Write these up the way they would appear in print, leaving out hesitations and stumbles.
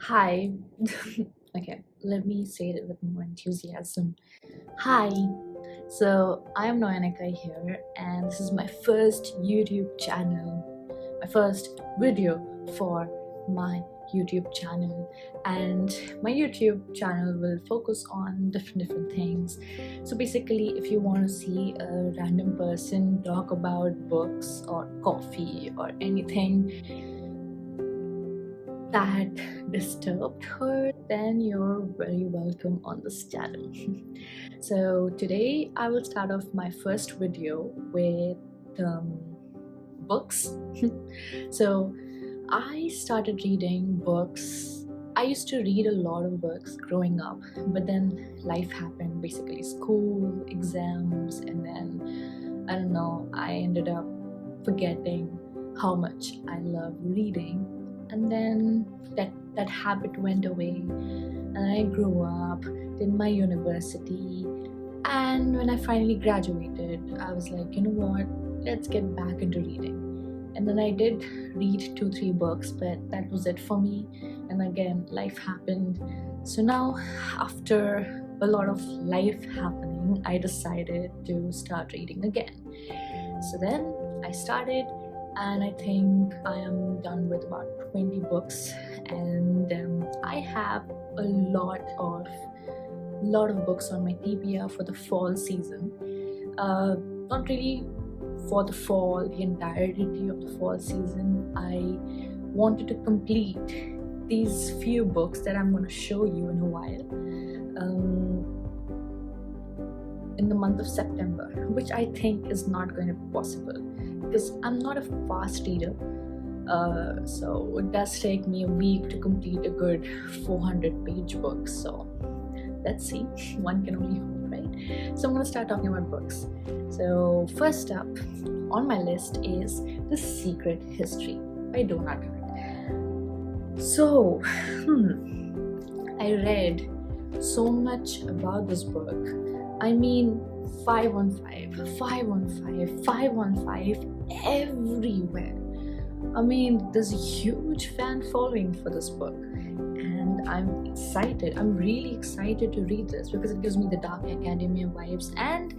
Hi. Okay, let me say it with more enthusiasm. Hi. So, I am Noyanika here, and this is my first YouTube channel, my first video for my YouTube channel. And my YouTube channel will focus on different things. So, basically, if you want to see a random person talk about books or coffee or anything that disturbed her, then you're very welcome on this channel. So today I will start off my first video with books. So I started reading books. I used to read a lot of books growing up, but then life happened, basically school, exams, and then I don't know, I ended up forgetting how much I love reading, and then that habit went away, and I grew up, did my university, and when I finally graduated, I was like, you know what, let's get back into reading. And then I did read 2-3 books, but that was it for me. And again, life happened. So now, after a lot of life happening, I decided to start reading again. So then I started, and I think I am done with about 20 books, and I have a lot of books on my TBR for the fall season. Not really for the fall, the entirety of the fall season. I wanted to complete these few books that I'm going to show you in a while in the month of September, which I think is not going to be possible because I'm not a fast reader. So it does take me a week to complete a good 400-page book. So let's see, one can only hope, right? So I'm going to start talking about books. So first up on my list is The Secret History by Donna Tartt. So I read so much about this book. I mean, 5 on 5, 5 on 5, 5 on 5 everywhere. I mean, there's a huge fan following for this book, and I'm excited. I'm really excited to read this because it gives me the Dark Academia vibes, and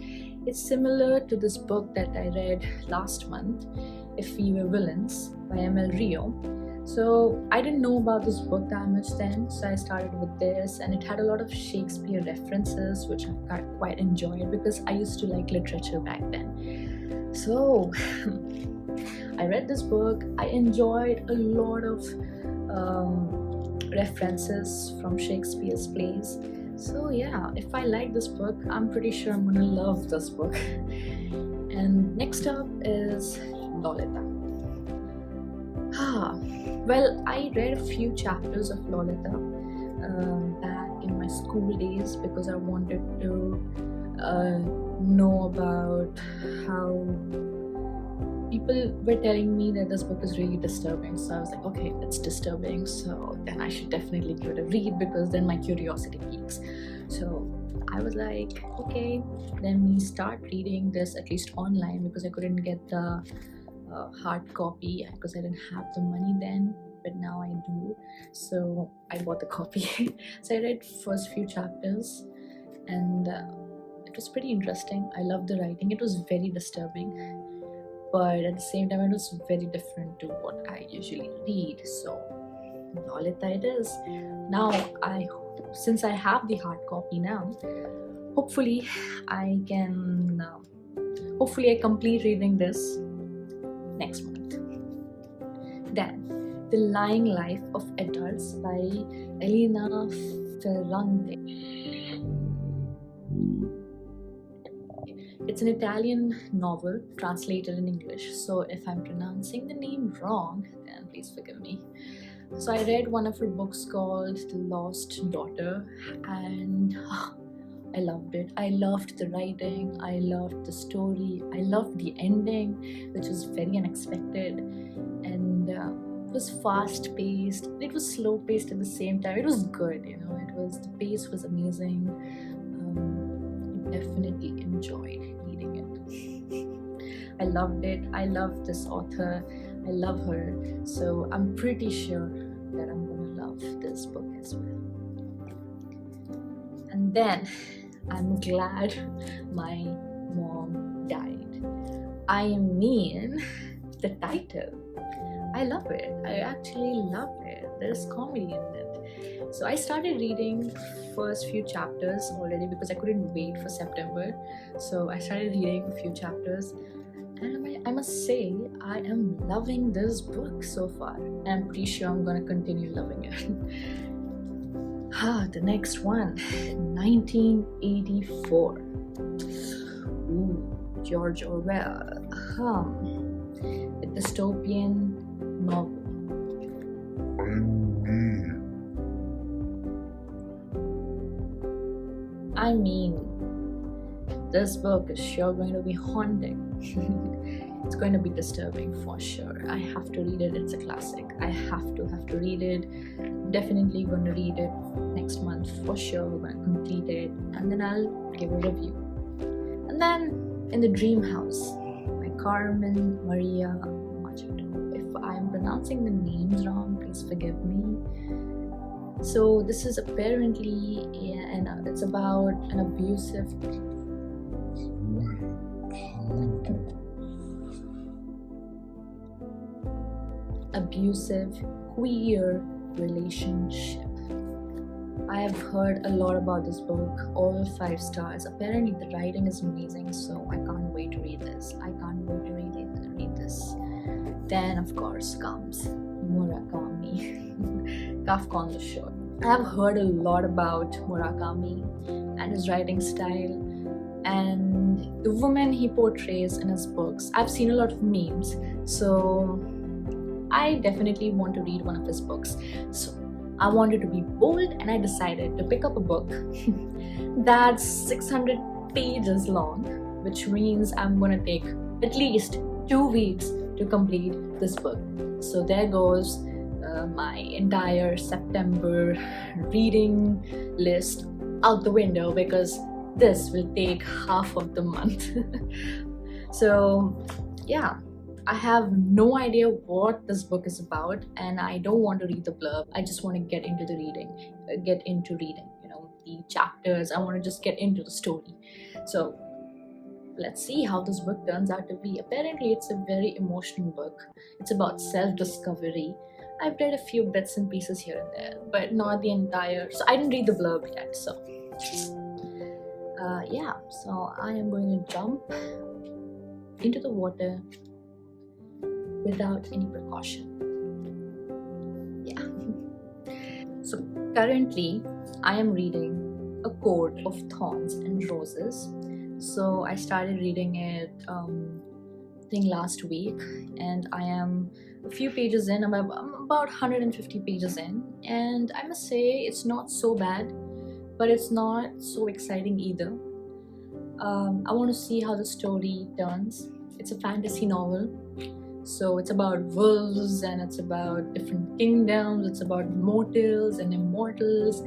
it's similar to this book that I read last month, If We Were Villains by ML Rio. So I didn't know about this book that much then, so I started with this, and it had a lot of Shakespeare references, which I quite enjoyed because I used to like literature back then. So I read this book. I enjoyed a lot of references from Shakespeare's plays. So yeah, if I like this book, I'm pretty sure I'm gonna love this book. And next up is Lolita. Well, I read a few chapters of Lolita back in my school days because I wanted to know about how people were telling me that this book is really disturbing. So I was like, okay, it's disturbing, so then I should definitely give it a read because then my curiosity peaks. So I was like, okay, let me start reading this at least online because I couldn't get the hard copy because I didn't have the money then, but now I do, so I bought the copy. So I read first few chapters, and it was pretty interesting. I loved the writing. It was very disturbing, but at the same time it was very different to what I usually read. So Lolita it is. Now since I have the hard copy now, hopefully I can hopefully I complete reading this next month. Then, The Lying Life of Adults by Elena Ferrante. It's an Italian novel translated in English, so if I'm pronouncing the name wrong, then please forgive me. So I read one of her books called The Lost Daughter, and I loved it. I loved the writing, I loved the story, I loved the ending, which was very unexpected, and it was fast paced, it was slow paced at the same time. It was good, the pace was amazing. I definitely enjoyed reading it. I loved it. I love this author. I love her. So I'm pretty sure that I'm gonna love love this book as well. And then I'm glad my mom died. I mean, the title. I love it. I actually love it. There's comedy in it. So I started reading first few chapters already because I couldn't wait for September. So I started reading a few chapters, and I must say I am loving this book so far. And I'm pretty sure I'm gonna continue loving it. The next one, 1984. Ooh, George Orwell. A dystopian novel. I mean, this book is sure going to be haunting. It's going to be disturbing for sure. I have to read it. It's a classic. I have to read it. Definitely going to read it next month for sure. We're going to complete it, and then I'll give a review. And then In the Dream House by Carmen Maria Machado. If I'm pronouncing the names wrong, please forgive me. So this is apparently it's about an abusive queer relationship. I have heard a lot about this book, all 5 stars. Apparently the writing is amazing, so I can't wait to read this. Read this. Then of course comes Murakami, Kafka on the Shore. I have heard a lot about Murakami and his writing style and the woman he portrays in his books. I've seen a lot of memes, so I definitely want to read one of his books. So I wanted to be bold, and I decided to pick up a book that's 600 pages long, which means I'm gonna take at least 2 weeks to complete this book. So there goes my entire September reading list out the window, because this will take half of the month. So yeah, I have no idea what this book is about, and I don't want to read the blurb. I just want to get into reading, you know, the chapters. I want to just get into the story. So let's see how this book turns out to be. Apparently it's a very emotional book. It's about self-discovery. I've read a few bits and pieces here and there, but not the entire. So I didn't read the blurb yet. So yeah, so I am going to jump into the water without any precaution. Yeah. So currently I am reading A Court of Thorns and Roses. So I started reading it I think last week, and I am a few pages in. I'm about 150 pages in, and I must say it's not so bad, but it's not so exciting either. I want to see how the story turns. It's a fantasy novel, so it's about wolves, and it's about different kingdoms. It's about mortals and immortals,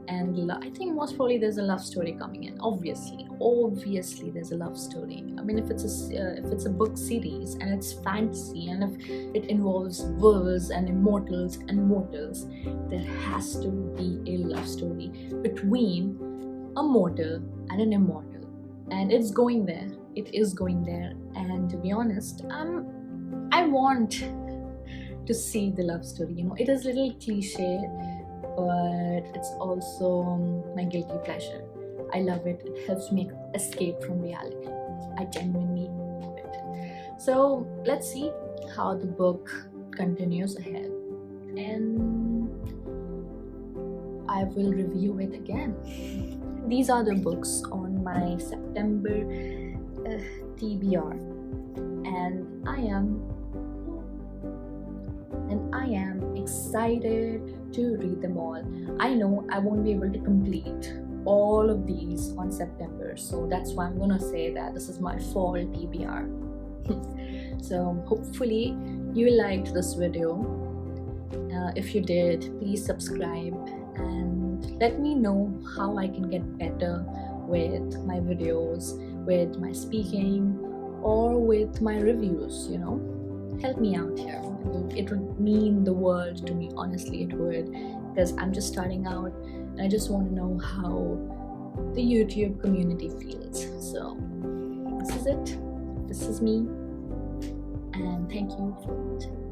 and I think most probably there's a love story coming in. Obviously there's a love story. I mean, if it's a book series and it's fantasy, and if it involves wolves and immortals and mortals, there has to be a love story between a mortal and an immortal, and it is going there. And to be honest, I want to see the love story. You know, it is a little cliche, but it's also my guilty pleasure. I love it. It helps me escape from reality. I genuinely love it. So let's see how the book continues ahead, and I will review it again. These are the books on my September TBR, and I am excited to read them all. I know I won't be able to complete all of these on September, so that's why I'm gonna say that this is my fall TBR. So hopefully you liked this video. If you did, please subscribe and let me know how I can get better with my videos, with my speaking, or with my reviews. You know, help me out here. It would mean the world to me, honestly it would, because I'm just starting out and I just want to know how the YouTube community feels. So this is it. This is me, and thank you for watching.